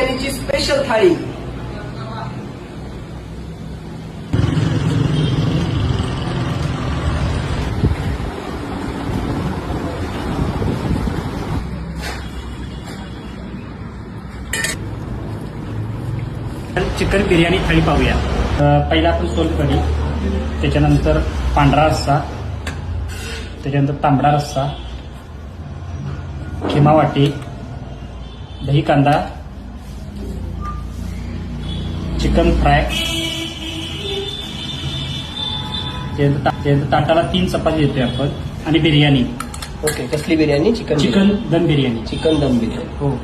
बिर्याणीची special थाळी. Chicken biryani थाळी पाहूया. पहिला आपण सोलकढी, त्याच्यानंतर पांढरा रस्सा, त्याच्यानंतर तांबडा रस्सा, खिमा वाटी, दही कांदा, चिकन फ्राय, त्यानंतर ताटाला 3 चपाती देतोय आपण आणि बिर्याणी. ओके, कसली बिर्याणी? चिकन दम बिर्याणी. चिकन दम बिर्याणी. हो.